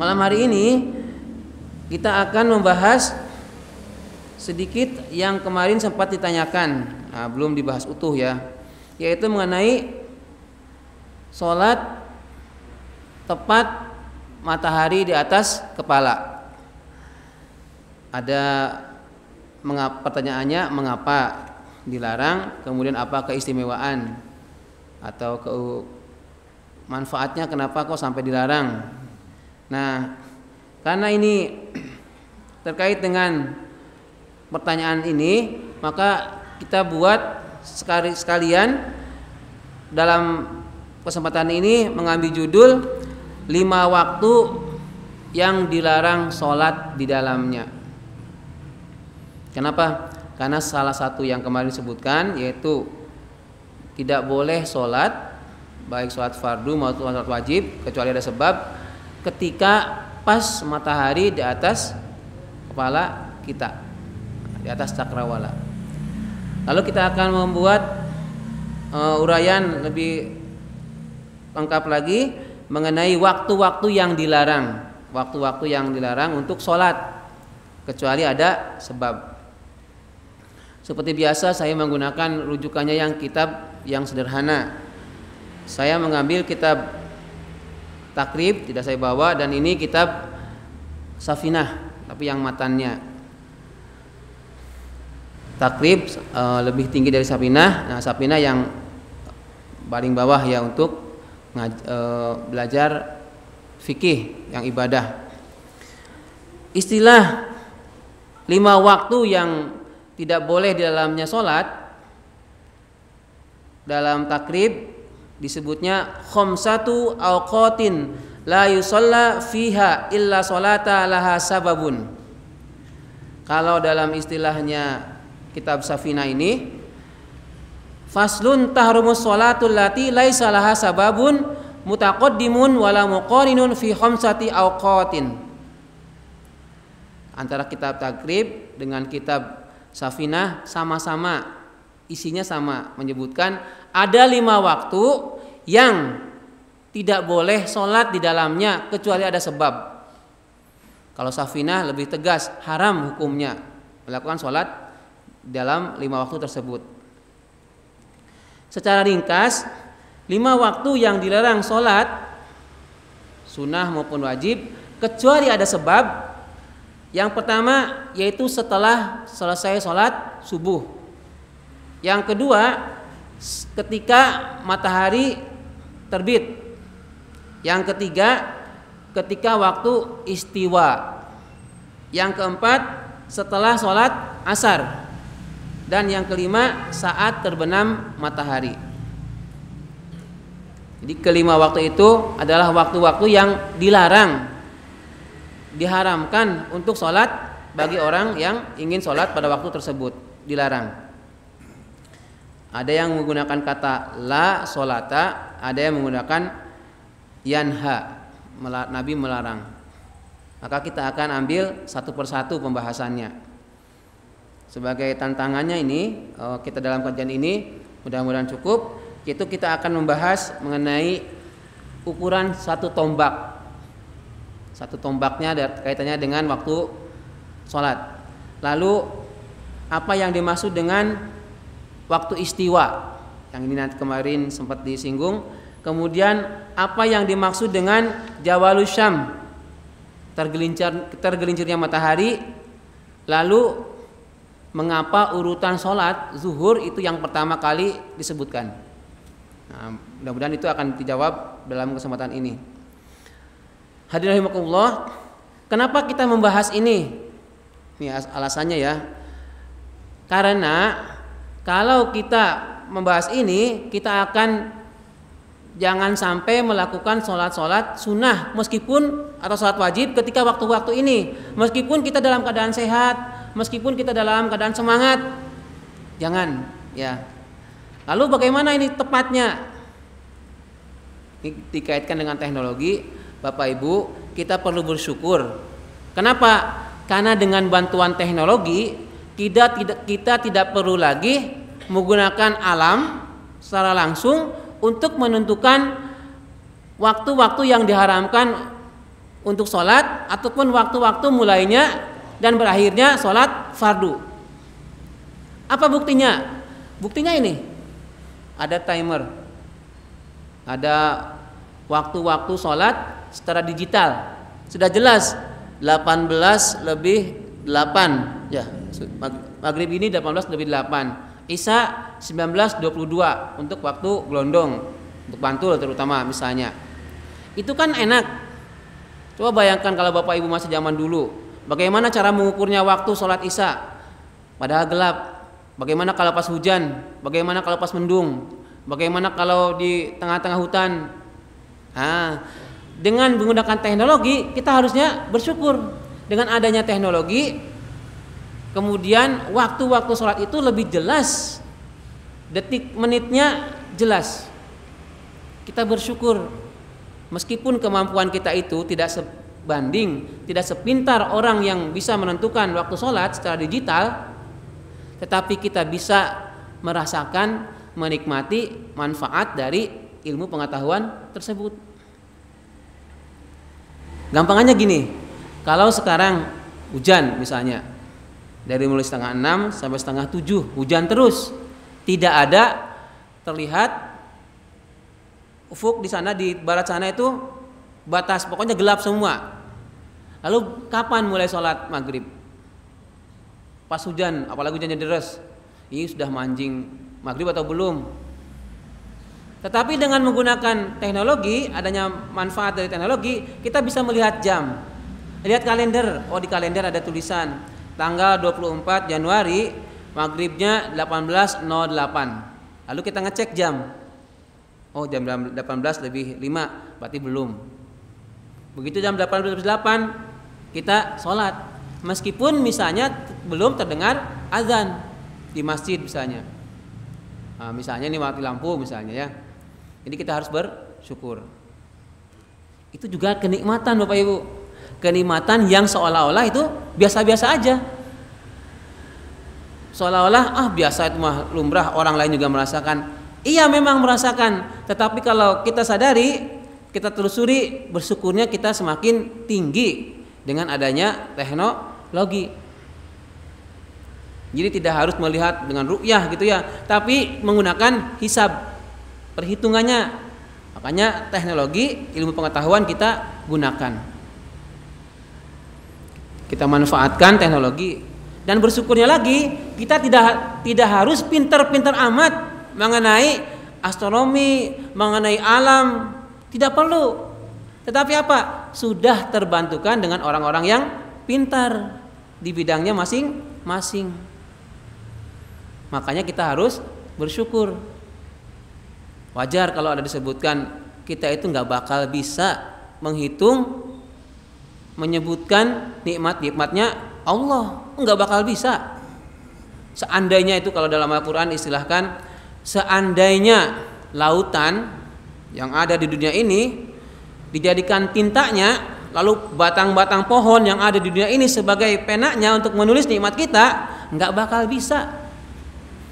Malam hari ini kita akan membahas sedikit yang kemarin sempat ditanyakan, belum dibahas utuh ya, yaitu mengenai sholat tepat matahari di atas kepala. Ada pertanyaannya, mengapa dilarang, kemudian apa keistimewaan atau manfaatnya, kenapa kok sampai dilarang. Nah, karena ini terkait dengan pertanyaan ini, maka kita buat sekalian dalam kesempatan ini mengambil judul 5 waktu yang dilarang sholat di dalamnya. Kenapa? Karena salah satu yang kemarin disebutkan yaitu tidak boleh sholat, baik sholat fardu maupun sholat wajib, kecuali ada sebab, ketika pas matahari di atas kepala kita, di atas cakrawala. Lalu kita akan membuat uraian lebih lengkap lagi mengenai waktu-waktu yang dilarang, waktu-waktu yang dilarang untuk sholat kecuali ada sebab. Seperti biasa saya menggunakan rujukannya yang kitab yang sederhana. Saya mengambil kitab Takrib, tidak saya bawa, dan ini kitab Safinah tapi yang matannya. Takrib lebih tinggi dari Safinah. Nah, Safinah yang paling bawah ya untuk belajar fikih yang ibadah. Istilah 5 waktu yang tidak boleh di dalamnya sholat dalam Takrib disebutnya khamsatu awqatin la yusalla fiha illa sholata laha sababun. Kalau dalam istilahnya kitab Safinah ini, faslun tahrumus sholatul lati laisa laha sababun mutaqaddimun wala muqarinun fi khamsati awqatin. Antara kitab Takrib dengan kitab Safinah sama-sama isinya sama, menyebutkan ada 5 waktu yang tidak boleh sholat di dalamnya kecuali ada sebab. Kalau Safinah lebih tegas, haram hukumnya melakukan sholat dalam 5 waktu tersebut. Secara ringkas, 5 waktu yang dilarang sholat sunnah maupun wajib kecuali ada sebab. Yang pertama yaitu setelah selesai sholat subuh. Yang kedua ketika matahari terbit. Yang ketiga ketika waktu istiwa. Yang keempat setelah sholat asar. Dan yang kelima saat terbenam matahari. Jadi kelima waktu itu adalah waktu-waktu yang dilarang, diharamkan untuk sholat bagi orang yang ingin sholat pada waktu tersebut, dilarang. Ada yang menggunakan kata la sholata, ada yang menggunakan yanha, Nabi melarang. Maka kita akan ambil satu persatu pembahasannya. Sebagai tantangannya ini, kita dalam kajian ini mudah-mudahan cukup, yaitu kita akan membahas mengenai ukuran satu tombak. Satu tombaknya ada kaitannya dengan waktu sholat. Lalu apa yang dimaksud dengan waktu istiwa, yang ini nanti kemarin sempat disinggung. Kemudian apa yang dimaksud dengan jawalus syam, tergelincirnya matahari. Lalu mengapa urutan sholat zuhur itu yang pertama kali disebutkan. Nah, mudah-mudahan itu akan dijawab dalam kesempatan ini. Hadirin rahimakumullah, kenapa kita membahas ini? Ini alasannya ya. Karena kalau kita membahas ini, kita akan jangan sampai melakukan sholat-sholat sunnah meskipun atau sholat wajib ketika waktu-waktu ini, meskipun kita dalam keadaan sehat, meskipun kita dalam keadaan semangat, jangan ya. Lalu bagaimana ini tepatnya? Ini dikaitkan dengan teknologi. Bapak Ibu, kita perlu bersyukur. Kenapa? Karena dengan bantuan teknologi kita tidak perlu lagi menggunakan alam secara langsung untuk menentukan waktu-waktu yang diharamkan untuk sholat ataupun waktu-waktu mulainya dan berakhirnya sholat fardu. Apa buktinya? Buktinya ini, ada timer, ada waktu-waktu sholat secara digital, sudah jelas 18 lebih 8 ya, maghrib ini 18 lebih 8, isya 19.22 untuk waktu gelondong, untuk Bantul terutama misalnya. Itu kan enak. Coba bayangkan kalau bapak ibu masih zaman dulu, bagaimana cara mengukurnya waktu sholat isya padahal gelap. Bagaimana kalau pas hujan? Bagaimana kalau pas mendung? Bagaimana kalau di tengah-tengah hutan? Dengan menggunakan teknologi kita harusnya bersyukur. Dengan adanya teknologi, kemudian waktu-waktu sholat itu lebih jelas, detik menitnya jelas. Kita bersyukur, meskipun kemampuan kita itu tidak sebanding, tidak sepintar orang yang bisa menentukan waktu sholat secara digital, tetapi kita bisa merasakan, menikmati manfaat dari ilmu pengetahuan tersebut. Gampangannya gini, kalau sekarang hujan misalnya, dari mulai 5:30 sampai 6:30 hujan terus, tidak ada terlihat ufuk di sana, di barat sana itu batas, pokoknya gelap semua. Lalu kapan mulai sholat maghrib? Pas hujan, apalagi hujannya deras, ini sudah manjing maghrib atau belum? Tetapi dengan menggunakan teknologi, adanya manfaat dari teknologi, kita bisa melihat jam, lihat kalender. Oh, di kalender ada tulisan tanggal 24 Januari, maghribnya 18.08. Lalu kita ngecek jam, oh jam 18 lebih 5, berarti belum. Begitu jam 18.08 kita sholat, meskipun misalnya belum terdengar azan di masjid misalnya. Misalnya ini mati lampu misalnya ya. Jadi kita harus bersyukur. Itu juga kenikmatan Bapak Ibu. Kenikmatan yang seolah-olah itu biasa-biasa aja. Seolah-olah biasa itu mah lumrah, orang lain juga merasakan. Iya memang merasakan, tetapi kalau kita sadari, kita telusuri, bersyukurnya kita semakin tinggi dengan adanya teknologi. Jadi tidak harus melihat dengan ru'yah gitu ya, tapi menggunakan hisab, perhitungannya. Makanya teknologi, ilmu pengetahuan kita gunakan, kita manfaatkan teknologi. Dan bersyukurnya lagi, kita tidak harus pintar-pintar amat mengenai astronomi, mengenai alam, tidak perlu. Tetapi apa? Sudah terbantukan dengan orang-orang yang pintar di bidangnya masing-masing. Makanya kita harus bersyukur. Wajar kalau ada disebutkan kita itu nggak bakal bisa menghitung, menyebutkan nikmat-nikmatnya Allah, nggak bakal bisa. Seandainya itu kalau dalam Al-Quran istilahkan, seandainya lautan yang ada di dunia ini dijadikan tintanya, lalu batang-batang pohon yang ada di dunia ini sebagai penanya untuk menulis nikmat kita, nggak bakal bisa.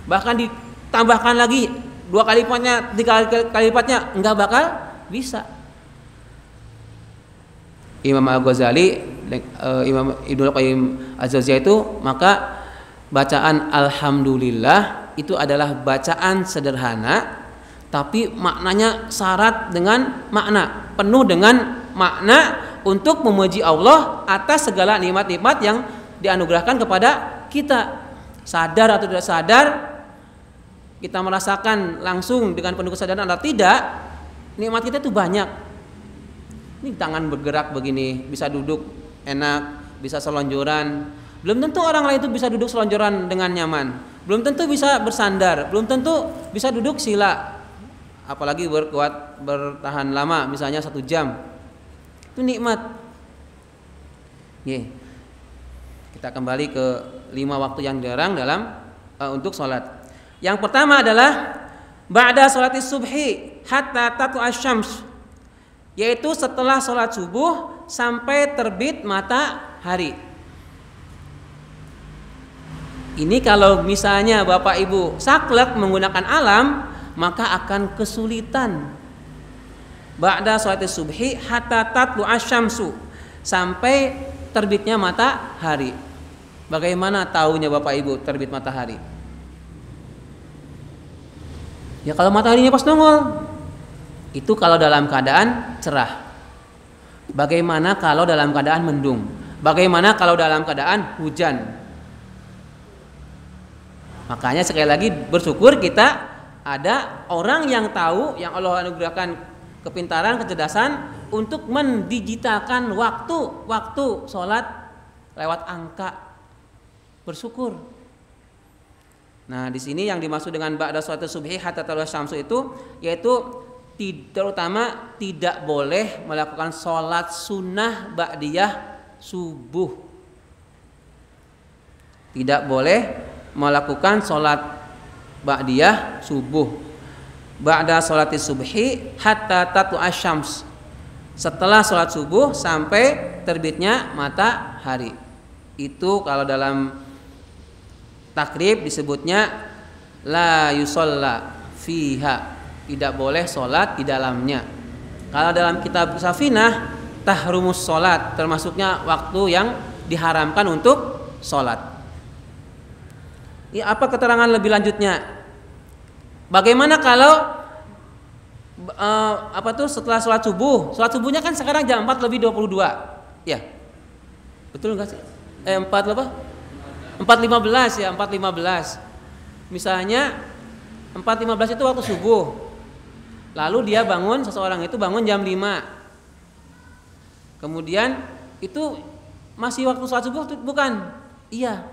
Bahkan ditambahkan lagi 2 kali lipatnya, 3 kali lipatnya, nggak bakal bisa. Imam Al-Ghazali, Imam Ibnu Qayyim Az-Jauziyah itu, maka bacaan Alhamdulillah itu adalah bacaan sederhana, tapi maknanya syarat dengan makna, penuh dengan makna untuk memuji Allah atas segala nikmat-nikmat yang dianugerahkan kepada kita. Sadar atau tidak sadar, kita merasakan langsung dengan penuh kesadaran atau tidak, nikmat kita itu banyak. Ini tangan bergerak begini, bisa duduk enak, bisa selonjoran. Belum tentu orang lain itu bisa duduk selonjoran dengan nyaman. Belum tentu bisa bersandar, belum tentu bisa duduk sila. Apalagi bertahan lama, misalnya 1 jam. Itu nikmat. Kita kembali ke 5 waktu yang dilarang dalam untuk sholat. Yang pertama adalah ba'da sholatis subhi hatta tatlu'asy syams, yaitu setelah sholat subuh sampai terbit matahari. Ini kalau misalnya Bapak Ibu saklek menggunakan alam, maka akan kesulitan. Ba'da sholatis subhi hatta tatlu'asy syamsu, sampai terbitnya matahari. Bagaimana taunya Bapak Ibu terbit matahari? Ya kalau mataharinya pas nongol, itu kalau dalam keadaan cerah. Bagaimana kalau dalam keadaan mendung? Bagaimana kalau dalam keadaan hujan? Makanya sekali lagi bersyukur kita ada orang yang tahu, yang Allah anugerahkan kepintaran, kecerdasan untuk mendigitalkan waktu sholat lewat angka. Bersyukur. Nah, di sini yang dimaksud dengan ba'da sholati subhi hatta talua syamsu itu yaitu terutama tidak boleh melakukan sholat sunnah ba'diyah subuh. Tidak boleh melakukan sholat ba'diyah subuh. Ba'da sholati subhi hatta tatlu asyams. Setelah sholat subuh sampai terbitnya matahari. Itu kalau dalam takrib disebutnya la yusalla fiha. Tidak boleh sholat di dalamnya. Kalau dalam kitab Safinah tahrumus sholat, termasuknya waktu yang diharamkan untuk sholat. Ya, apa keterangan lebih lanjutnya? Bagaimana kalau setelah sholat subuh? Sholat subuhnya kan sekarang jam 4 lebih 22. Ya. Betul enggak sih? 4 apa? 4.15 ya, 4.15. Misalnya 4.15 itu waktu subuh. Lalu dia bangun, seseorang itu bangun jam 5. Kemudian itu masih waktu sholat subuh bukan? Iya.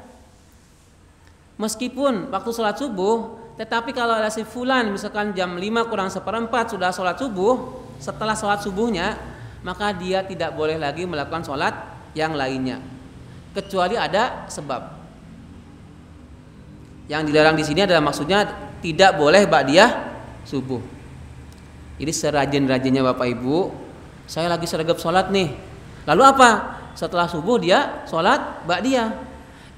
Meskipun waktu sholat subuh, tetapi kalau ada si fulan misalkan jam 5 kurang seperempat sudah sholat subuh, setelah sholat subuhnya maka dia tidak boleh lagi melakukan sholat yang lainnya, kecuali ada sebab. Yang dilarang di sini adalah maksudnya tidak boleh ba'diyah subuh. Jadi serajin-rajinnya Bapak Ibu, saya lagi sergap sholat nih, lalu apa? Setelah subuh dia sholat ba'diyah,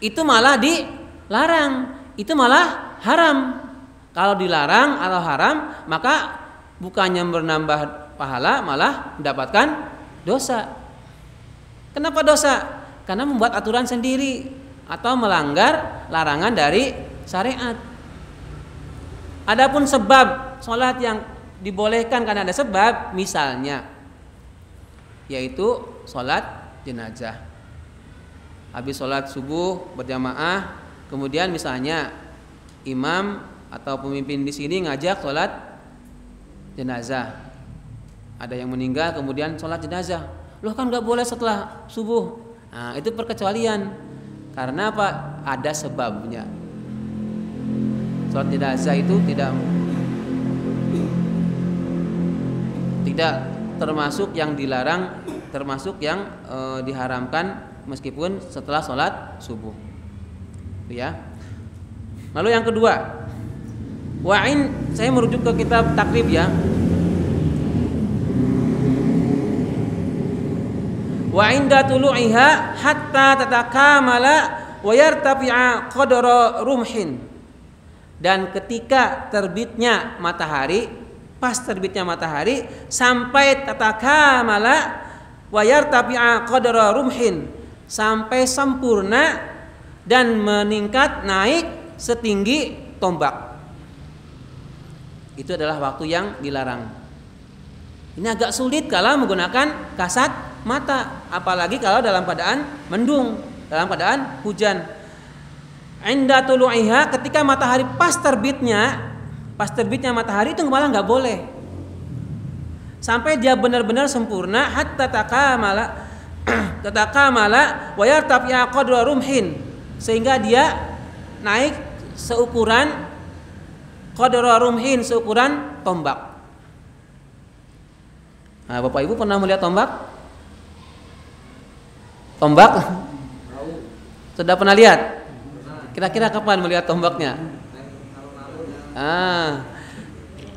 itu malah dilarang, itu malah haram. Kalau dilarang atau haram, maka bukannya menambah pahala, malah mendapatkan dosa. Kenapa dosa? Karena membuat aturan sendiri atau melanggar larangan dari syariat. Adapun sebab sholat yang dibolehkan karena ada sebab, misalnya yaitu sholat jenazah. Habis sholat subuh berjamaah, kemudian misalnya imam atau pemimpin di sini ngajak sholat jenazah. Ada yang meninggal kemudian sholat jenazah. Loh kan nggak boleh setelah subuh. Nah, itu perkecualian. Karena apa? Ada sebabnya. Sholat jenazah itu tidak termasuk yang dilarang, termasuk yang diharamkan meskipun setelah sholat subuh. Ya. Lalu yang kedua, saya merujuk ke kitab takrib ya. Wa inda tulu'iha hatta tatakamala wa yartafi'a qadra rumhin. Dan ketika terbitnya matahari, pas terbitnya matahari sampai tatakamala wa yartafi'a qadra rumhin, sampai sempurna dan meningkat naik setinggi tombak. Itu adalah waktu yang dilarang. Ini agak sulit kalau menggunakan kasat mata, apalagi kalau dalam keadaan mendung, dalam keadaan hujan. Inda tulu'iha, ketika matahari pas terbitnya matahari itu malah nggak boleh. Sampai dia benar-benar sempurna hatta tatakamala wa yartafi'a qadra rumhin, sehingga dia naik seukuran qadra rumhin, seukuran tombak. Nah, Bapak Ibu pernah melihat tombak? Tombak? Sudah pernah lihat? Kira-kira kapan melihat tombaknya?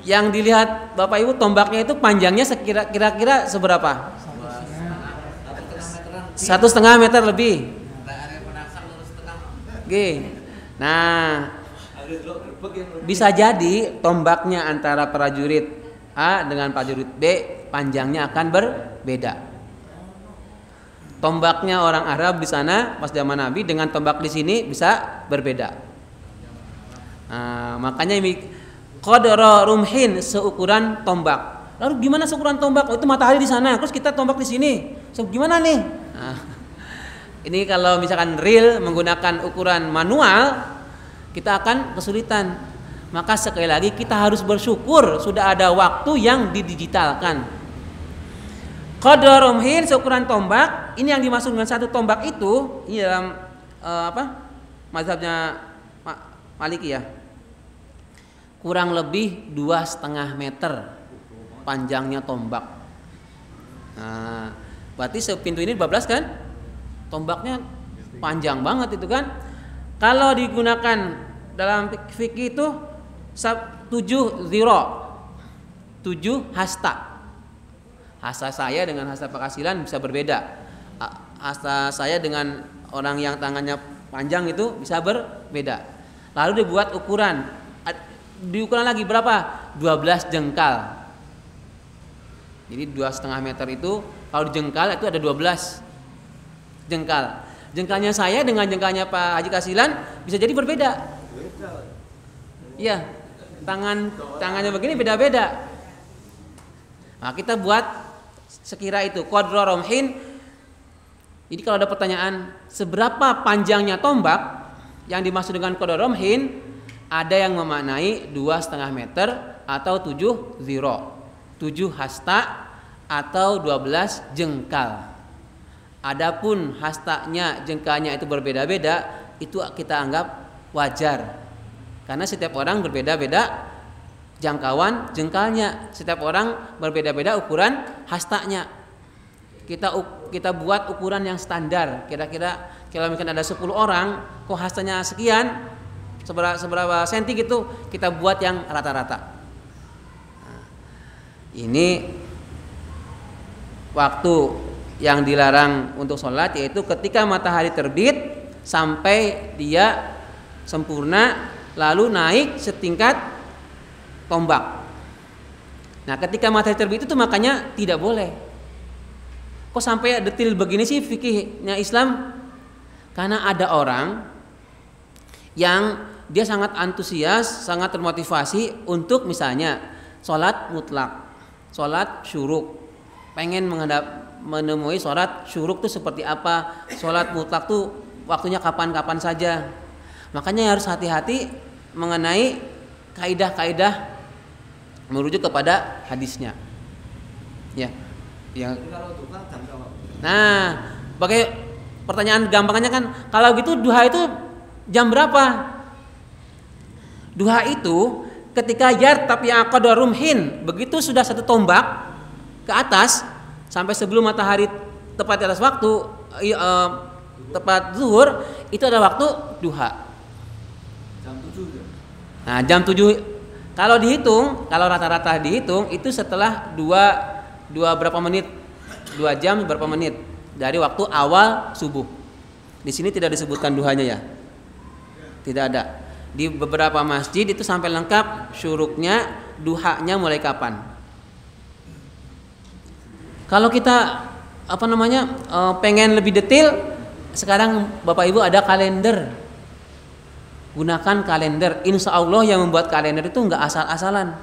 Yang dilihat Bapak Ibu tombaknya itu panjangnya kira-kira seberapa? 1,5 meter lebih. Oke. Nah, bisa jadi tombaknya antara prajurit A dengan prajurit B panjangnya akan berbeda. Tombaknya orang Arab di sana pas zaman Nabi dengan tombak di sini bisa berbeda. Makanya ini qadra rumhin, seukuran tombak. Lalu gimana seukuran tombak? Oh, itu matahari di sana, terus kita tombak di sini. So, gimana nih? Ini kalau misalkan real menggunakan ukuran manual, kita akan kesulitan. Maka sekali lagi kita harus bersyukur sudah ada waktu yang didigitalkan. Qadra rumhin, seukuran tombak. Ini yang dimaksud dengan satu tombak itu, ini dalam mazhabnya Malikiyah. Kurang lebih 2,5 meter panjangnya tombak. Nah, berarti sepintu ini 12 kan? Tombaknya panjang banget itu kan? Kalau digunakan dalam fikih itu 7 ziro, 7 hasta. Hasta saya dengan hasta Pak Kasilan bisa berbeda. Hasta saya dengan orang yang tangannya panjang itu bisa berbeda. Lalu dibuat ukuran. Diukuran lagi berapa? 12 jengkal. Jadi 2,5 meter itu kalau dijengkal itu ada 12 jengkal. Jengkalnya saya dengan jengkalnya Pak Haji Kasilan bisa jadi berbeda. Iya, tangannya begini beda-beda. Nah, kita buat sekira itu qadra rumhin. Jadi kalau ada pertanyaan seberapa panjangnya tombak yang dimaksud dengan qadra rumhin, ada yang memaknai 2,5 meter atau 7 ziro, 7 hasta atau 12 jengkal. Adapun hastanya, jengkalnya itu berbeda-beda, itu kita anggap wajar. Karena setiap orang berbeda-beda jangkauan jengkalnya, setiap orang berbeda-beda ukuran hastanya. Kita buat ukuran yang standar. Kira-kira kalau mungkin ada 10 orang, kok hastanya sekian, seberapa senti gitu, kita buat yang rata-rata. Nah, ini waktu yang dilarang untuk sholat yaitu ketika matahari terbit sampai dia sempurna lalu naik setingkat tombak. Nah, ketika matahari terbit itu makanya tidak boleh. Kok sampai detil begini sih fikihnya Islam? Karena ada orang yang dia sangat antusias, sangat termotivasi untuk misalnya sholat mutlak, sholat syuruk, pengen menemui sholat syuruk itu seperti apa, sholat mutlak tuh waktunya kapan-kapan saja. Makanya harus hati-hati mengenai kaidah-kaidah merujuk kepada hadisnya. Ya. Nah, pakai pertanyaan gampangnya kan, kalau gitu duha itu jam berapa? Duha itu ketika yartafi'a qadra rumhin, begitu sudah satu tombak ke atas sampai sebelum matahari tepat di atas waktu tepat zuhur, itu ada waktu duha. Jam 7. Nah, jam 7 kalau dihitung, kalau rata-rata dihitung itu setelah 2 berapa menit? 2 jam berapa menit dari waktu awal subuh. Di sini tidak disebutkan duhanya ya. Tidak ada. Di beberapa masjid itu sampai lengkap syuruknya, duhanya mulai kapan. Kalau kita pengen lebih detail, sekarang Bapak Ibu ada kalender. Gunakan kalender. Insya Allah yang membuat kalender itu nggak asal-asalan.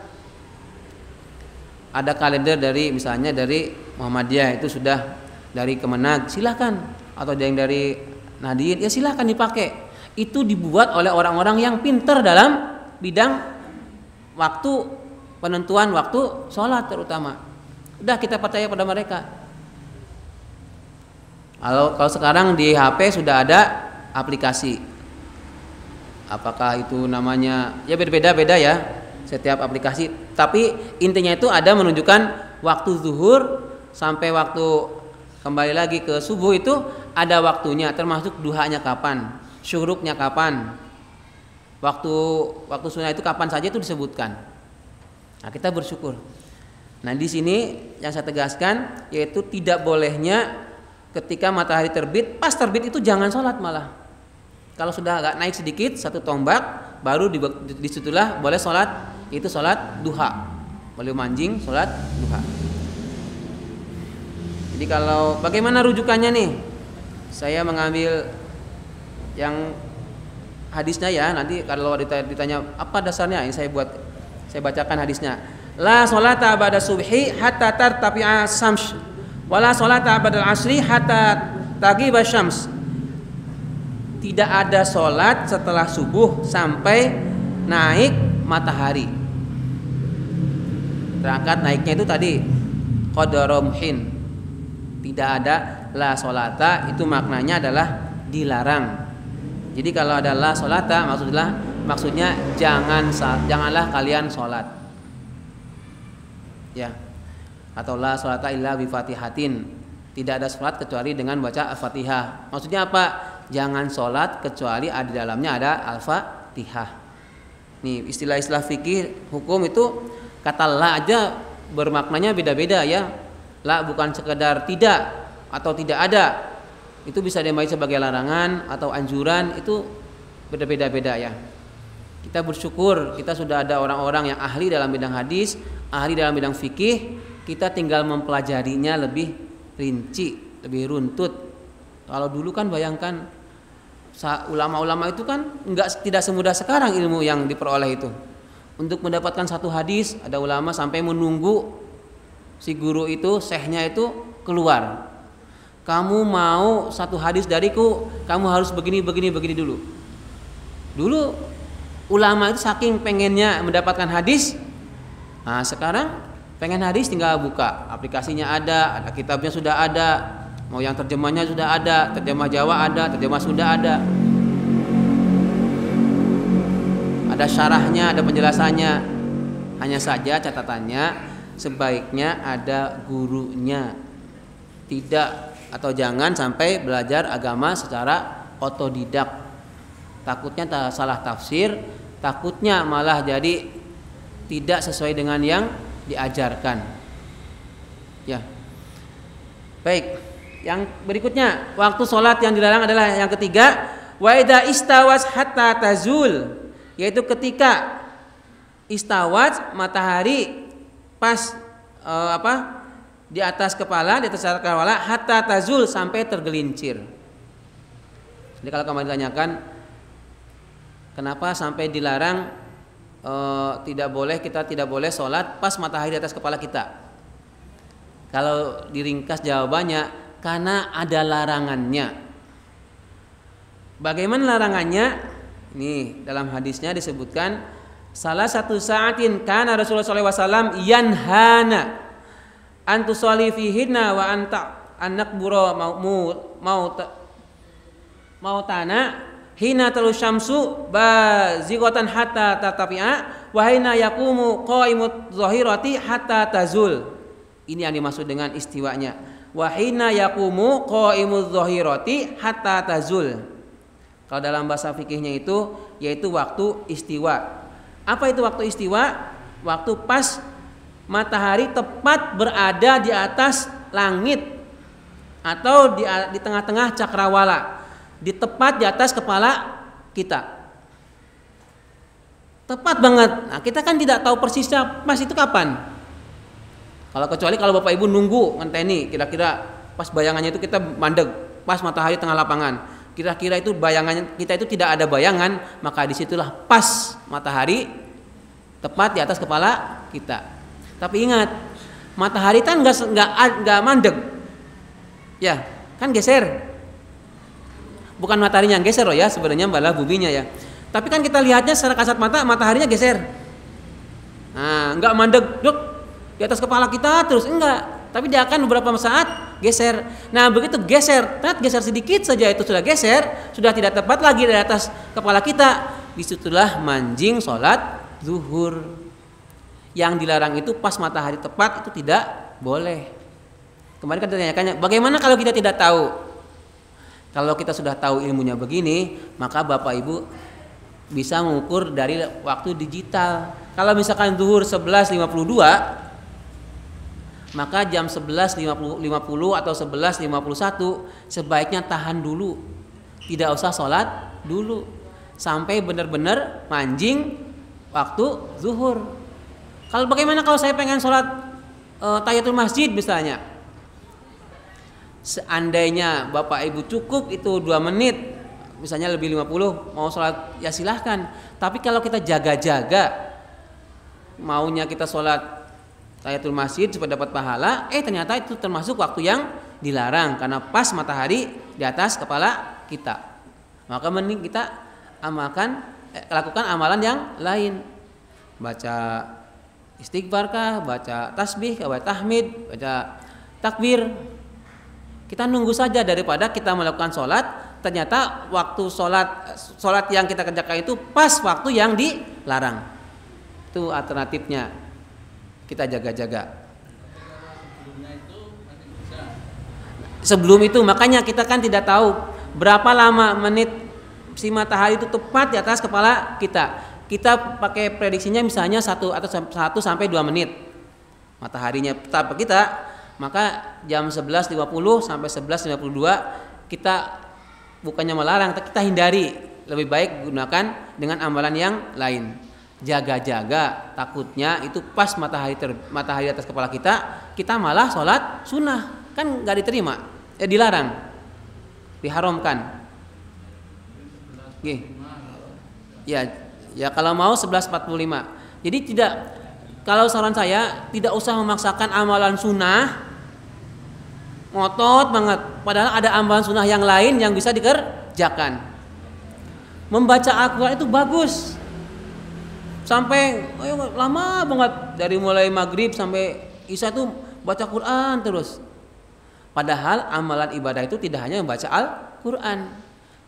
Ada kalender dari misalnya dari Muhammadiyah itu sudah dari Kemenag, silahkan. Atau yang dari Nahdien, ya silahkan dipakai. Itu dibuat oleh orang-orang yang pintar dalam bidang waktu, penentuan waktu sholat terutama. Udah kita percaya pada mereka. Kalau sekarang di HP sudah ada aplikasi. Apakah itu namanya, ya berbeda-beda ya setiap aplikasi. Tapi intinya itu ada menunjukkan waktu zuhur sampai waktu kembali lagi ke subuh itu ada waktunya, termasuk duhanya kapan, syuruknya kapan, waktu sunnah itu kapan saja itu disebutkan. Nah, kita bersyukur. Nah, di sini yang saya tegaskan yaitu tidak bolehnya ketika matahari terbit, pas terbit itu jangan sholat malah. Kalau sudah agak naik sedikit satu tombak, baru disitulah boleh sholat, itu sholat duha, boleh sholat duha. Jadi kalau bagaimana rujukannya nih? saya mengambil yang hadisnya ya, nanti kalau ditanya apa dasarnya, ini saya bacakan hadisnya. La sholata ba'da subhi hatta tartafi'a syams wala sholata ba'da asri hatta taghiba syams. Tidak ada sholat setelah subuh sampai naik matahari. Berangkat naiknya itu tadi qadarumhin. Tidak ada la sholata, itu maknanya adalah dilarang. Jadi kalau ada la sholata maksudnya janganlah kalian sholat. Ya. Atau la sholata illa bi fatihatin. Tidak ada sholat kecuali dengan baca Al-Fatihah. Maksudnya apa? Jangan sholat kecuali di dalamnya ada Al-Fatihah. Nih istilah-istilah fikih hukum itu kata la aja bermaknanya beda-beda ya. La bukan sekedar tidak atau tidak ada. Itu bisa dimaknai sebagai larangan atau anjuran, itu berbeda-beda ya. Kita bersyukur kita sudah ada orang-orang yang ahli dalam bidang hadis, ahli dalam bidang fikih. Kita tinggal mempelajarinya lebih rinci, lebih runtut. Kalau dulu kan bayangkan ulama-ulama itu kan tidak semudah sekarang ilmu yang diperoleh itu. Untuk mendapatkan satu hadis ada ulama sampai menunggu si guru itu, syekhnya itu keluar. Kamu mau satu hadis dariku, kamu harus begini dulu. Dulu ulama itu saking pengennya mendapatkan hadis. Nah, sekarang pengen hadis tinggal buka, aplikasinya ada kitabnya sudah ada, mau yang terjemahnya sudah ada, terjemah Jawa ada, terjemah Sunda ada. Ada syarahnya, ada penjelasannya. Hanya saja catatannya sebaiknya ada gurunya. Tidak atau jangan sampai belajar agama secara otodidak. Takutnya salah tafsir, takutnya malah jadi tidak sesuai dengan yang diajarkan. Ya. Baik. Yang berikutnya, waktu sholat yang dilarang adalah yang ketiga, wa idza istawas hatta tazul, yaitu ketika istawat matahari pas di atas kepala, di atas kepala hatta tazul sampai tergelincir. Jadi kalau kamu ditanyakan kenapa sampai dilarang kita tidak boleh sholat pas matahari di atas kepala kita. Kalau diringkas jawabannya karena ada larangannya. Bagaimana larangannya? Ini dalam hadisnya disebutkan salah satu saatin kana Rasulullah SAW yanhana antusoli fihinna wa anta annakbura mautana hina talu syamsu bazighatan hatta tatafi'a wa hina yaqumu qaimut zahirati hatta tazul. Ini yang dimaksud dengan istiwanya. Wa hina yaqumu qaimuz zahirati hatta tazul. Kalau dalam bahasa fikihnya itu yaitu waktu istiwa. Apa itu waktu istiwa? Waktu pas matahari tepat berada di atas langit atau di tengah-tengah cakrawala, tepat di atas kepala kita. Tepat banget. Nah, kita kan tidak tahu persisnya pas itu kapan. Kecuali kalau Bapak Ibu nunggu ngenteni, kira-kira pas bayangannya itu kita mandeg, pas matahari tengah lapangan. Kira-kira itu bayangannya kita itu tidak ada bayangan, maka disitulah pas matahari tepat di atas kepala kita. Tapi ingat, matahari kan nggak mandeg, ya kan geser. Bukan mataharinya yang geser loh ya, sebenarnya malah buminya ya. Tapi kan kita lihatnya secara kasat mata mataharinya geser. Nah, nggak mandeg di atas kepala kita terus, enggak. Tapi dia akan beberapa saat geser. Nah begitu geser sedikit saja itu sudah geser, sudah tidak tepat lagi di atas kepala kita. Disitulah manjing sholat zuhur. Yang dilarang itu pas matahari tepat itu tidak boleh. Kemarin kan ditanyakannya, bagaimana kalau kita tidak tahu? Kalau kita sudah tahu ilmunya begini, maka Bapak Ibu bisa mengukur dari waktu digital. Kalau misalkan zuhur 11.52, maka jam 11.50 atau 11.51 sebaiknya tahan dulu. Tidak usah sholat dulu sampai benar-benar manjing waktu zuhur. Bagaimana kalau saya pengen sholat tahiyatul masjid misalnya? Seandainya Bapak Ibu cukup itu 2 menit, misalnya lebih 50 mau sholat ya silahkan. Tapi kalau kita jaga-jaga, maunya kita sholat tahiyatul masjid supaya dapat pahala, ternyata itu termasuk waktu yang dilarang karena pas matahari di atas kepala kita. Maka mending kita lakukan amalan yang lain. Baca istighfar kah, baca tasbih, baca tahmid, baca takbir. Kita nunggu saja daripada kita melakukan sholat, ternyata waktu sholat yang kita kerjakan itu pas waktu yang dilarang. Itu alternatifnya, kita jaga-jaga. Sebelum itu makanya kita kan tidak tahu berapa lama menit si matahari itu tepat di atas kepala kita. Kita pakai prediksinya misalnya 1 sampai 2 menit mataharinya tetap kita. Maka jam 11.50 sampai 11.52 kita bukannya melarang, kita hindari. Lebih baik gunakan dengan amalan yang lain. Jaga-jaga, takutnya itu pas matahari atas kepala kita malah sholat sunnah, kan nggak diterima, dilarang, diharamkan. Ya kalau mau 11.45. Jadi kalau saran saya tidak usah memaksakan amalan sunnah. Ngotot banget, padahal ada amalan sunnah yang lain yang bisa dikerjakan. Membaca Al-Quran itu bagus, sampai lama banget, dari mulai maghrib sampai isya itu baca Quran terus. Padahal amalan ibadah itu tidak hanya membaca Al-Quran,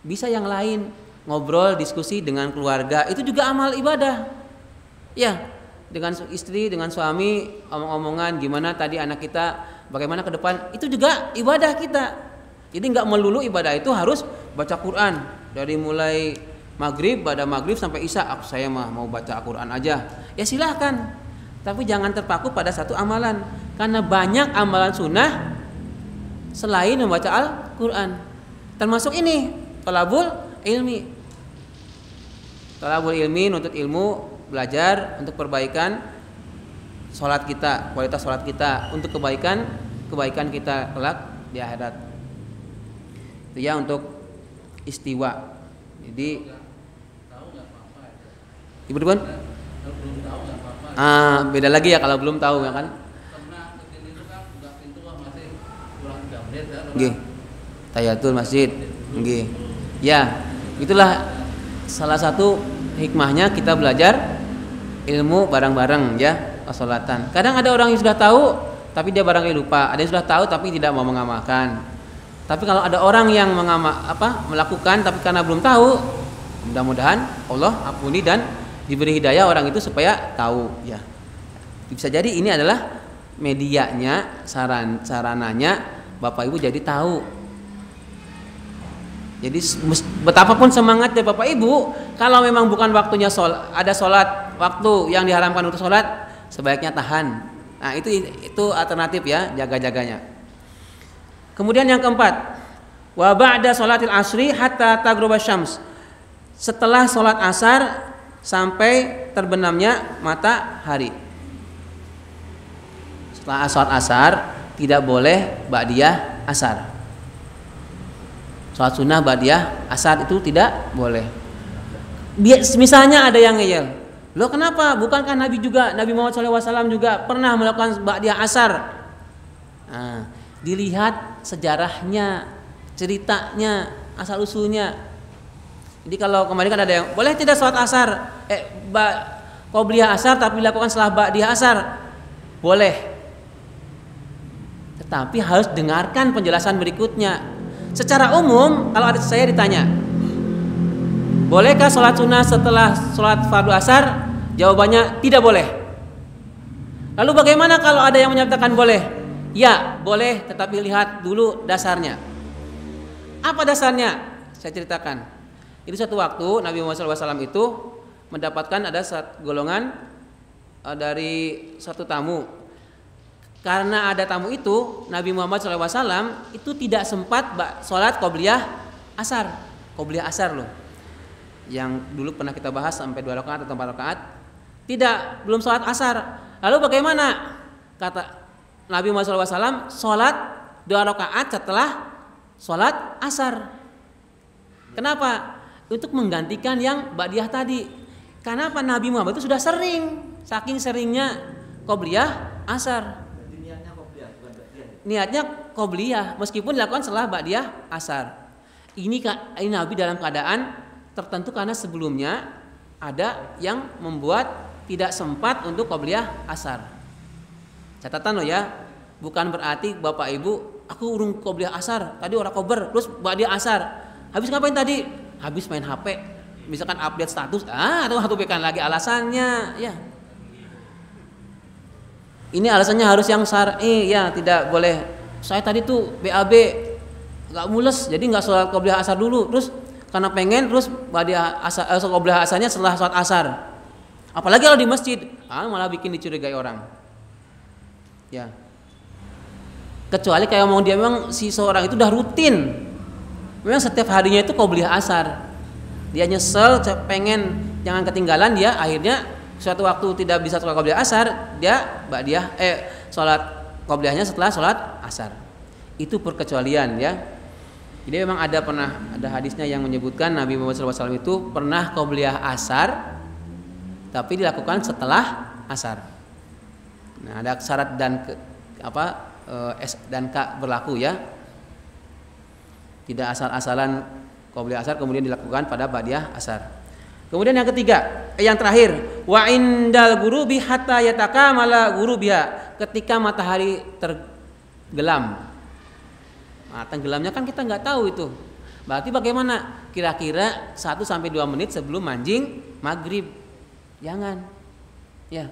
bisa yang lain, ngobrol, diskusi dengan keluarga, itu juga amal ibadah. Ya, dengan istri, dengan suami, omong-omongan gimana tadi anak kita, bagaimana ke depan, itu juga ibadah kita. Jadi nggak melulu ibadah itu harus baca Quran dari mulai maghrib, pada maghrib sampai isya. Saya mau baca Quran aja, ya silahkan. Tapi jangan terpaku pada satu amalan, karena banyak amalan sunnah selain membaca Al-Quran. Termasuk ini talabul ilmi, nuntut ilmu, belajar untuk perbaikan sholat kita, kualitas sholat kita, untuk kebaikan kita kelak di akhirat. Itu ya untuk istiwa. Jadi Ibu Dukun? Beda lagi ya kalau belum tahu ya kan? Nggih. Tahiyatul masjid. Nggih. Ya, itulah salah satu hikmahnya kita belajar ilmu bareng-bareng ya. Sholatan. Kadang ada orang yang sudah tahu tapi dia barangkali lupa, ada yang sudah tahu tapi tidak mau mengamalkan. Tapi kalau ada orang yang melakukan tapi karena belum tahu, mudah-mudahan Allah ampuni dan diberi hidayah orang itu supaya tahu ya. Bisa jadi ini adalah medianya, sarananya Bapak Ibu jadi tahu. Jadi betapapun semangatnya Bapak Ibu, kalau memang bukan waktunya ada sholat, waktu yang diharamkan untuk sholat, sebaiknya tahan. Nah itu alternatif ya, jaga-jaganya. Kemudian yang keempat, wa ba'da sholatil asri hatta taghrubasy syams. Setelah sholat asar sampai terbenamnya matahari. Setelah sholat asar tidak boleh ba'diyah asar. Sholat sunnah ba'diyah asar itu tidak boleh. Misalnya ada yang ngeyel, loh kenapa? Bukankah Nabi Muhammad SAW juga pernah melakukan ba'diyah asar? Nah, dilihat sejarahnya, ceritanya, asal usulnya. Jadi kalau kemarin kan ada yang boleh tidak sholat asar, qobliyah asar tapi dilakukan setelah ba'diyah asar, boleh. Tetapi harus dengarkan penjelasan berikutnya. Secara umum kalau ada saya ditanya, bolehkah sholat sunnah setelah sholat fardu asar? Jawabannya tidak boleh. Lalu bagaimana kalau ada yang menyatakan boleh? Ya boleh, tetapi lihat dulu dasarnya. Apa dasarnya? Saya ceritakan. Itu suatu waktu Nabi Muhammad SAW itu mendapatkan ada golongan dari satu tamu. Karena ada tamu itu, Nabi Muhammad SAW itu tidak sempat sholat qobliyah asar. Qobliyah asar loh, yang dulu pernah kita bahas sampai 2 rakaat atau 4 rakaat, belum sholat asar. Lalu bagaimana? Kata Nabi Muhammad SAW, sholat 2 rakaat setelah sholat asar. Kenapa? Untuk menggantikan yang ba'diyah tadi. Kenapa Nabi Muhammad itu sudah sering, saking seringnya qobliyah asar. Niatnya qobliyah meskipun dilakukan setelah ba'diyah asar. Ini Nabi dalam keadaan tertentu karena sebelumnya ada yang membuat tidak sempat untuk qobliyah asar. Catatan loh ya, bukan berarti Bapak Ibu aku urung qobliyah asar, tadi orang kober, terus ba'diyah asar. Habis ngapain tadi? Habis main HP. Misalkan update status, atau berikan lagi alasannya, ya. Ini alasannya harus yang syar'i, ya, tidak boleh. Saya tadi tuh BAB nggak mules, jadi nggak sholat qobliyah asar dulu, terus karena pengen terus ba'diyah asar, qobliyah asarnya setelah sholat asar. Apalagi kalau di masjid, malah bikin dicurigai orang. Ya. Kecuali kayak mau dia memang si seorang itu udah rutin, memang setiap harinya itu qobliyah asar. Dia nyesel, pengen jangan ketinggalan, dia akhirnya suatu waktu tidak bisa sholat qobliyah asar, dia ba'diyah sholat qobliyahnya setelah sholat asar. Itu perkecualian, ya. Jadi memang pernah ada hadisnya yang menyebutkan Nabi Muhammad SAW itu pernah qobliyah asar, tapi dilakukan setelah asar. Nah, ada syarat dan S dan K berlaku, ya. Tidak asal-asalan qobliyah asar kemudian dilakukan pada ba'diyah asar. Kemudian yang ketiga, yang terakhir, wa indal ghurubi hatta yatakamala ghurubiha, ketika matahari tergelam. Nah, tenggelamnya kan kita nggak tahu itu. Berarti bagaimana? Kira-kira 1 sampai 2 menit sebelum manjing maghrib. Jangan. Ya.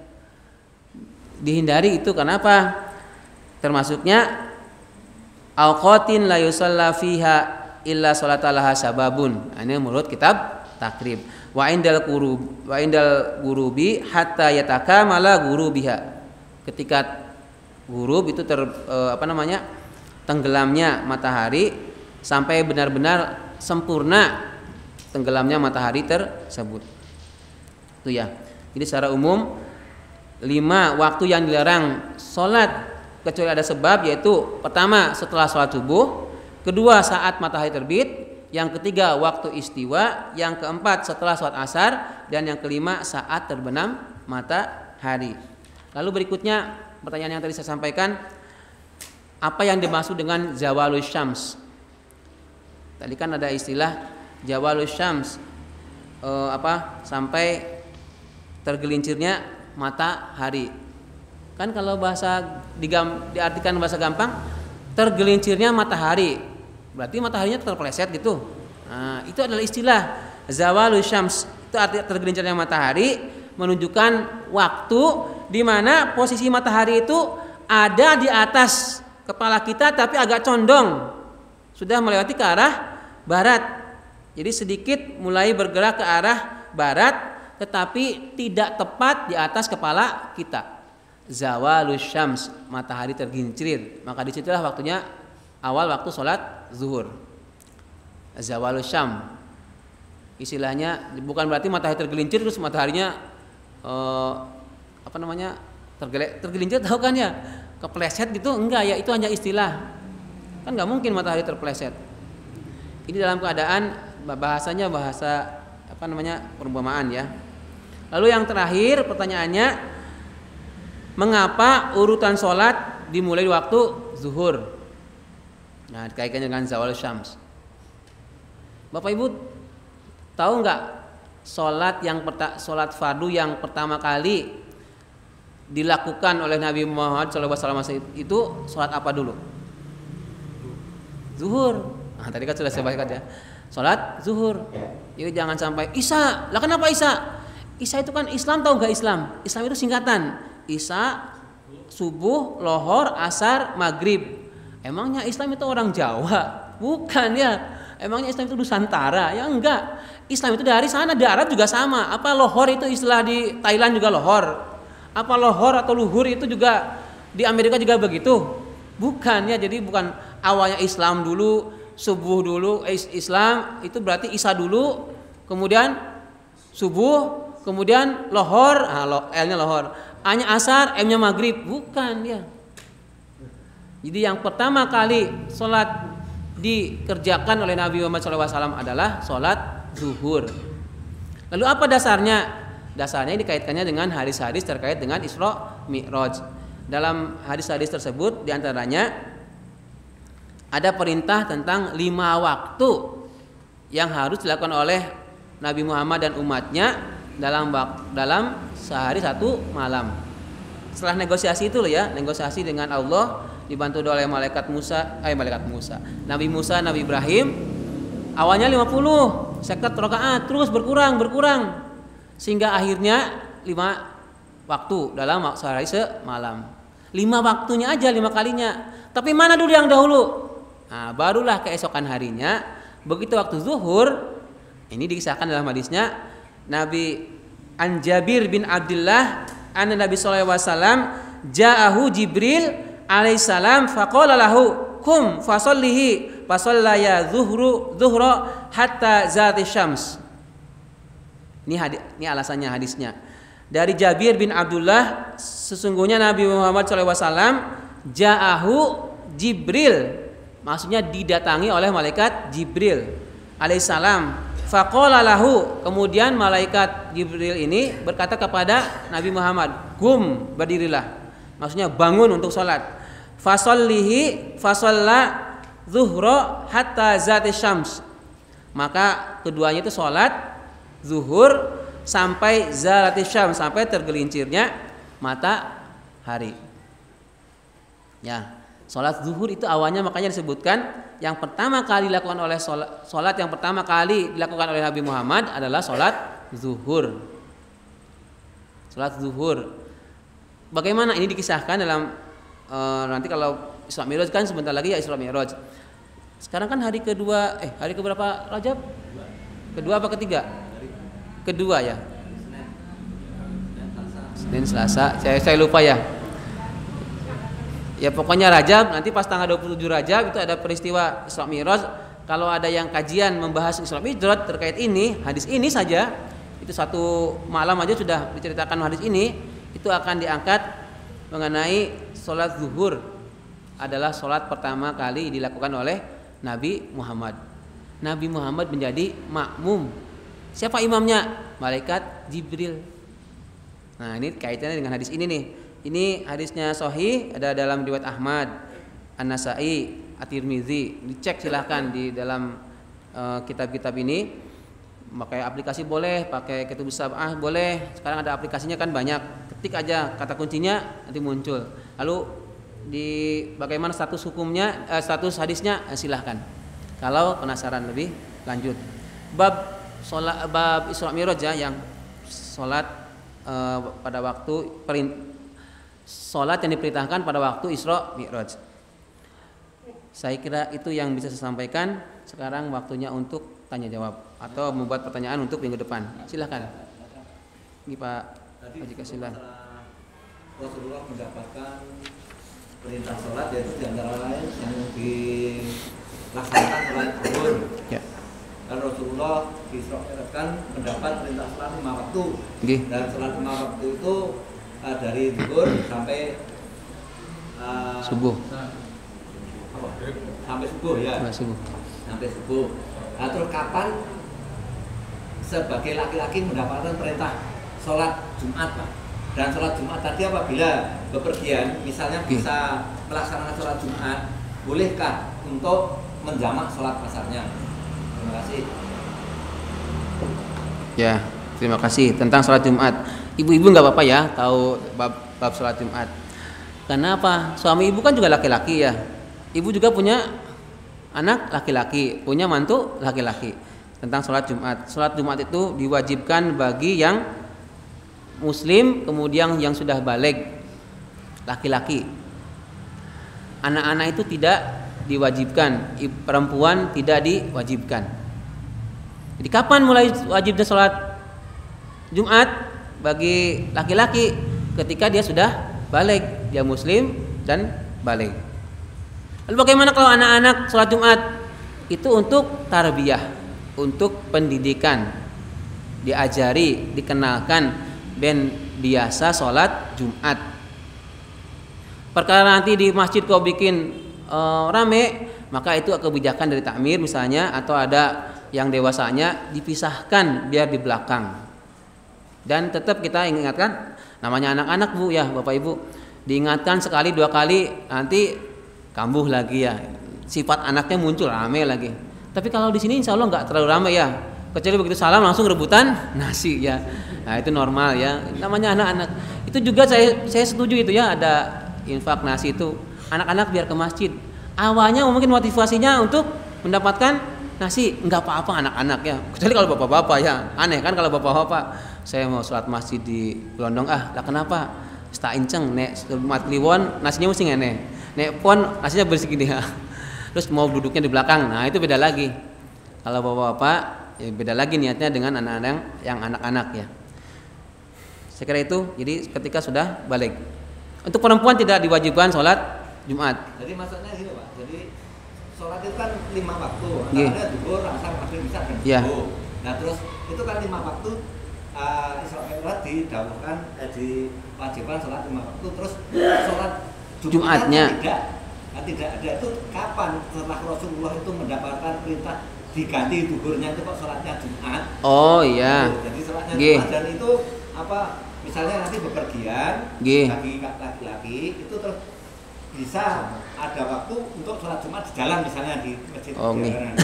Dihindari itu. Kenapa? Termasuknya awqatin la yusalla fiha illa sholatallaha sababun. Ini menurut kitab Takrib. Wa indal ghurubi hatta yatakamala ghurubiha. Ketika ghurub itu tenggelamnya matahari sampai benar-benar sempurna tenggelamnya matahari tersebut. Itu ya. Jadi secara umum 5 waktu yang dilarang salat kecuali ada sebab, yaitu pertama setelah salat subuh, kedua saat matahari terbit, yang ketiga waktu istiwa, yang keempat setelah sholat asar, dan yang kelima saat terbenam matahari. Lalu berikutnya pertanyaan yang tadi saya sampaikan, apa yang dimaksud dengan zawalus syams? Tadi kan ada istilah zawalus syams, sampai tergelincirnya matahari. Kan kalau diartikan bahasa gampang, tergelincirnya matahari, berarti mataharinya terpeleset gitu. Nah, itu adalah istilah zawalus syams. Itu arti tergelincirnya matahari, menunjukkan waktu di mana posisi matahari itu ada di atas kepala kita tapi agak condong, sudah melewati ke arah barat. Jadi sedikit mulai bergerak ke arah barat tetapi tidak tepat di atas kepala kita. Zawalus syams, matahari tergelincir. Maka disitulah waktunya awal waktu sholat zuhur. Zawalus syam, istilahnya bukan berarti matahari tergelincir terus mataharinya tergelincir, tahu kan ya, kepleset gitu, enggak ya, itu hanya istilah. Kan nggak mungkin matahari terpleset. Ini dalam keadaan bahasanya bahasa perumpamaan, ya. Lalu yang terakhir pertanyaannya, mengapa urutan sholat dimulai di waktu zuhur? Nah, dikaitkan dengan zawal syams. Bapak Ibu tahu nggak sholat fardu yang pertama kali dilakukan oleh Nabi Muhammad SAW itu sholat apa dulu? Zuhur. Nah, tadi kan sudah saya bacakan, ya. Sholat zuhur. Jadi jangan sampai Isya. Lah kenapa Isya? Isya itu kan Islam, tahu nggak Islam? Islam itu singkatan. Isya, subuh, lohor, asar, maghrib. Emangnya Islam itu orang Jawa? Bukan, ya. Emangnya Islam itu Nusantara? Ya enggak. Islam itu dari sana, di Arab juga sama. Apa lohor itu istilah di Thailand juga lohor? Apa lohor atau luhur itu juga di Amerika juga begitu? Bukan, ya. Jadi bukan awalnya Islam dulu, subuh dulu, Islam itu berarti Isya dulu, kemudian subuh, kemudian lohor, L-nya lohor, A-nya asar, M-nya maghrib. Bukan, ya. Jadi yang pertama kali sholat dikerjakan oleh Nabi Muhammad SAW adalah sholat zuhur. Lalu apa dasarnya? Dasarnya dikaitkannya dengan hadis-hadis terkait dengan Isra Mi'raj. Dalam hadis-hadis tersebut diantaranya ada perintah tentang 5 waktu yang harus dilakukan oleh Nabi Muhammad dan umatnya dalam sehari 1 malam. Setelah negosiasi itu loh ya, negosiasi dengan Allah, dibantu oleh Nabi Musa, Nabi Ibrahim. Awalnya 50, 50 rakaat, terus berkurang sehingga akhirnya 5 waktu dalam sehari semalam. 5 waktunya aja, 5 kalinya. Tapi mana dulu yang dahulu? Nah, barulah keesokan harinya, begitu waktu zuhur, ini dikisahkan dalam hadisnya Nabi an Jabir bin Abdullah anna Nabi sallallahu alaihi wasallam ja'ahu Jibril alaihissalam faqala lahu kum fasollihi fasallaya zuhra hatta zati syams. Ini alasannya hadisnya. Dari Jabir bin Abdullah, sesungguhnya Nabi Muhammad SAW ja'ahu Jibril, maksudnya didatangi oleh malaikat Jibril alaihissalam. Faqala lahu, kemudian malaikat Jibril ini berkata kepada Nabi Muhammad, "Qum, berdirilah." Maksudnya bangun untuk sholat. Fasalla zuhra hatta zati syams. Maka keduanya itu sholat zuhur sampai zati syams, sampai tergelincirnya matahari. Ya, sholat zuhur itu awalnya makanya disebutkan yang pertama kali dilakukan oleh sholat yang pertama kali dilakukan oleh Nabi Muhammad adalah sholat zuhur. Sholat zuhur. Bagaimana ini dikisahkan dalam nanti kalau Isra Mi'raj kan sebentar lagi ya Isra Mi'raj. Sekarang kan hari kedua, hari keberapa Rajab? Kedua apa ketiga? Kedua ya. Senin, Selasa. Saya lupa ya. Ya pokoknya Rajab, nanti pas tanggal 27 Rajab itu ada peristiwa Isra Mi'raj. Kalau ada yang kajian membahas Isra Mi'raj terkait ini, hadis ini saja, itu 1 malam aja sudah diceritakan hadis ini, itu akan diangkat mengenai sholat zuhur adalah sholat pertama kali dilakukan oleh Nabi Muhammad. Nabi Muhammad menjadi makmum. Siapa imamnya? Malaikat Jibril. Nah ini kaitannya dengan hadis ini nih. Ini hadisnya sahih, ada dalam riwayat Ahmad, An-Nasa'i, At-Tirmizi. Dicek silahkan di dalam kitab-kitab ini. Pakai aplikasi boleh, pakai Ketubus Sab'ah boleh. Sekarang ada aplikasinya kan banyak. Ketik aja kata kuncinya nanti muncul. Lalu di bagaimana status hukumnya, status hadisnya silahkan. Kalau penasaran lebih lanjut. Bab Isra Mi'raj ya, yang sholat pada waktu sholat yang diperintahkan pada waktu Isra Mi'raj. Saya kira itu yang bisa saya sampaikan. Sekarang waktunya untuk tanya jawab atau membuat pertanyaan untuk minggu depan. Silahkan. Ini Pak Haji Kasilan. Rasulullah mendapatkan perintah sholat yaitu diantara lain yang dilaksanakan sholat zuhur. Ya. Dan Rasulullah disrohkan mendapat perintah sholat 5 waktu. Dan sholat 5 waktu itu dari zuhur sampai subuh. Sampai subuh ya. Sampai subuh. Nah, terus kapan sebagai laki-laki mendapatkan perintah sholat Jumat, Pak? Dan sholat Jumat tadi apabila bepergian, misalnya bisa melaksanakan sholat Jumat, bolehkah untuk menjamak sholat asarnya? Terima kasih. Ya, terima kasih. Tentang sholat Jumat, ibu-ibu nggak apa-apa ya tahu bab sholat Jumat. Kenapa? Suami ibu kan juga laki-laki ya. Ibu juga punya anak laki-laki, punya mantu laki-laki. Tentang sholat Jumat. Sholat Jumat itu diwajibkan bagi yang Muslim, kemudian yang sudah baligh, laki-laki. Anak-anak itu tidak diwajibkan, perempuan tidak diwajibkan. Jadi kapan mulai wajibnya sholat Jumat bagi laki-laki? Ketika dia sudah baligh, dia Muslim dan baligh. Lalu bagaimana kalau anak-anak sholat Jumat? Itu untuk tarbiyah, untuk pendidikan, diajari, dikenalkan dan biasa sholat Jumat. perkara nanti di masjid kau bikin rame, maka itu kebijakan dari takmir misalnya, atau ada yang dewasanya dipisahkan biar di belakang. Dan tetap kita ingatkan, namanya anak-anak Bu ya, Bapak Ibu, diingatkan sekali dua kali nanti kambuh lagi ya, sifat anaknya muncul rame lagi. Tapi kalau di sini insya Allah nggak terlalu rame ya, kecuali begitu salam langsung rebutan nasi ya. Nah itu normal ya, namanya anak-anak. Itu juga saya setuju itu ya, ada infak nasi itu anak-anak biar ke masjid. Awalnya mungkin motivasinya untuk mendapatkan nasi, nggak apa-apa anak-anak ya. Kecuali kalau bapak-bapak ya, aneh kan kalau bapak-bapak. Saya mau sholat masjid di London, lah kenapa? Tak inceng nek mat kliwon nasinya mesti ngene. Nek pon nasinya bersih gini ya. Terus mau duduknya di belakang. Nah, itu beda lagi. Kalau bapak-bapak ya beda lagi niatnya dengan anak-anak yang anak-anak ya. Saya kira itu. Jadi ketika sudah balik. Untuk perempuan tidak diwajibkan sholat Jumat. Jadi maksudnya gini Pak. Jadi sholat itu kan 5 waktu. Yeah. Ada zuhur, asar, maghrib, isya dan Yeah. subuh. Nah terus itu kan 5 waktu. Isra Mi'raj didahulukan diwajibkan sholat 5 waktu. Terus sholat Jumatnya tidak ada. Itu kapan setelah Rasulullah itu mendapatkan perintah diganti zuhurnya itu kok sholatnya Jumat? Oh iya. Jadi sholatnya Jumat, dan itu apa? Misalnya nanti bepergian bagi laki-laki itu terus bisa ada waktu untuk sholat Jumat di jalan misalnya di masjid jalanan.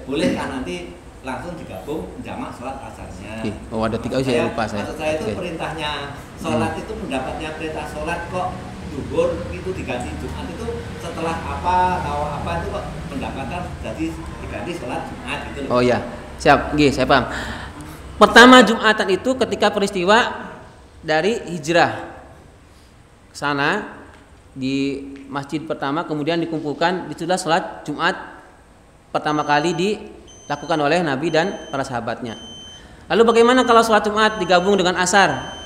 Bolehkah nanti langsung digabung jamak sholat asarnya? Oh ada 3, saya lupa saya. Maksud saya itu perintahnya sholat itu mendapatnya perintah sholat kok zuhur itu diganti Jumat itu setelah apa tahu apa itu kok mendapatkan jadi diganti sholat Jumat gitu. Oh iya siap, saya paham. Pertama Jumatan itu ketika peristiwa dari hijrah ke sana di masjid pertama, kemudian dikumpulkan, itulah sholat Jumat pertama kali dilakukan oleh Nabi dan para sahabatnya. Lalu bagaimana kalau sholat Jumat digabung dengan asar?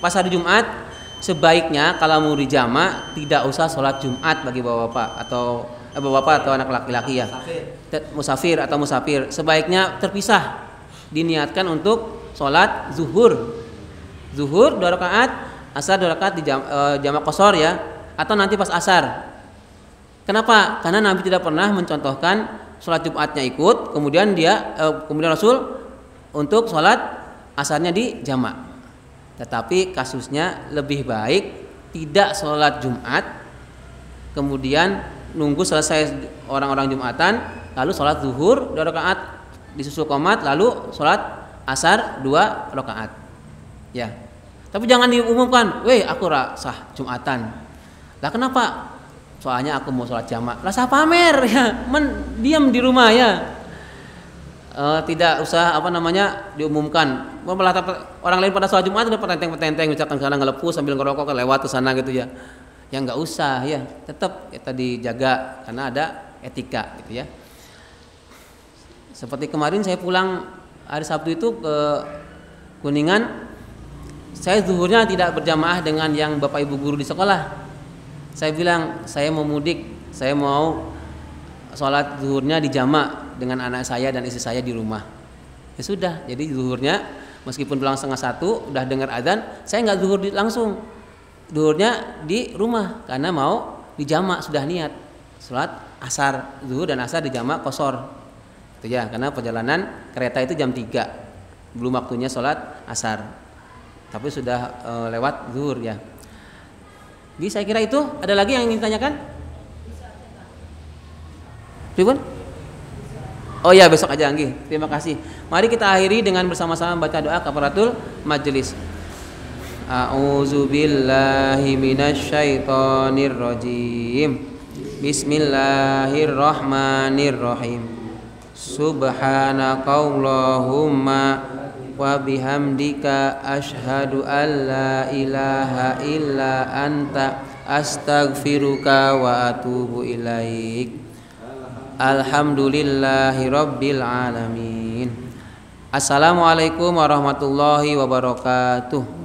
Pas hari Jumat sebaiknya kalau mau dijamak tidak usah sholat Jumat bagi bapak-bapak atau anak laki-laki ya, musafir atau musafir, sebaiknya terpisah, diniatkan untuk sholat zuhur 2 rakaat, asar 2 rakaat di jamak qashar ya, atau nanti pas asar. Kenapa? Karena Nabi tidak pernah mencontohkan sholat Jumatnya ikut, kemudian Rasul untuk sholat asarnya di jamak. Tetapi kasusnya lebih baik tidak sholat Jumat, kemudian nunggu selesai orang-orang Jumatan, lalu sholat zuhur 2 rakaat disusul qomat, lalu sholat asar 2 rakaat. Ya. Tapi jangan diumumkan, "Weh, aku sah Jumatan." Lah kenapa? Soalnya aku mau sholat jamak. Lah sah pamer ya, diam di rumah ya. Tidak usah diumumkan. Orang lain pada sholat Jumat udah petenteng-petenteng, misalkan sekarang ngelepus sambil ngerokok lewat ke sana gitu ya. Ya nggak usah ya, tetap kita dijaga karena ada etika gitu ya. Seperti kemarin saya pulang hari Sabtu itu ke Kuningan, saya zuhurnya tidak berjamaah dengan yang Bapak Ibu guru di sekolah. Saya bilang saya mau mudik, saya mau sholat zuhurnya di jamak dengan anak saya dan istri saya di rumah. Ya sudah, jadi zuhurnya meskipun pulang 12:30 udah dengar adzan, saya nggak zuhur langsung, zuhurnya di rumah karena mau di jamak, sudah niat sholat asar, zuhur dan asar di jamak qashar. Itu ya, karena perjalanan kereta itu jam 3, belum waktunya sholat asar, tapi sudah lewat zuhur ya. Jadi saya kira itu. Ada lagi yang ingin ditanyakan? Ribun? Oh ya, besok aja Anggi. Terima kasih. Mari kita akhiri dengan bersama-sama baca doa kafaratul majelis. A'udzubillahi minasyaitonir rajim. Bismillahirrahmanirrahim. Subhanakallahumma wa bihamdika asyhadu an la ilaha illa anta astaghfiruka wa atubu ilaik. Alhamdulillahi rabbil alamin. Assalamualaikum warahmatullahi wabarakatuh.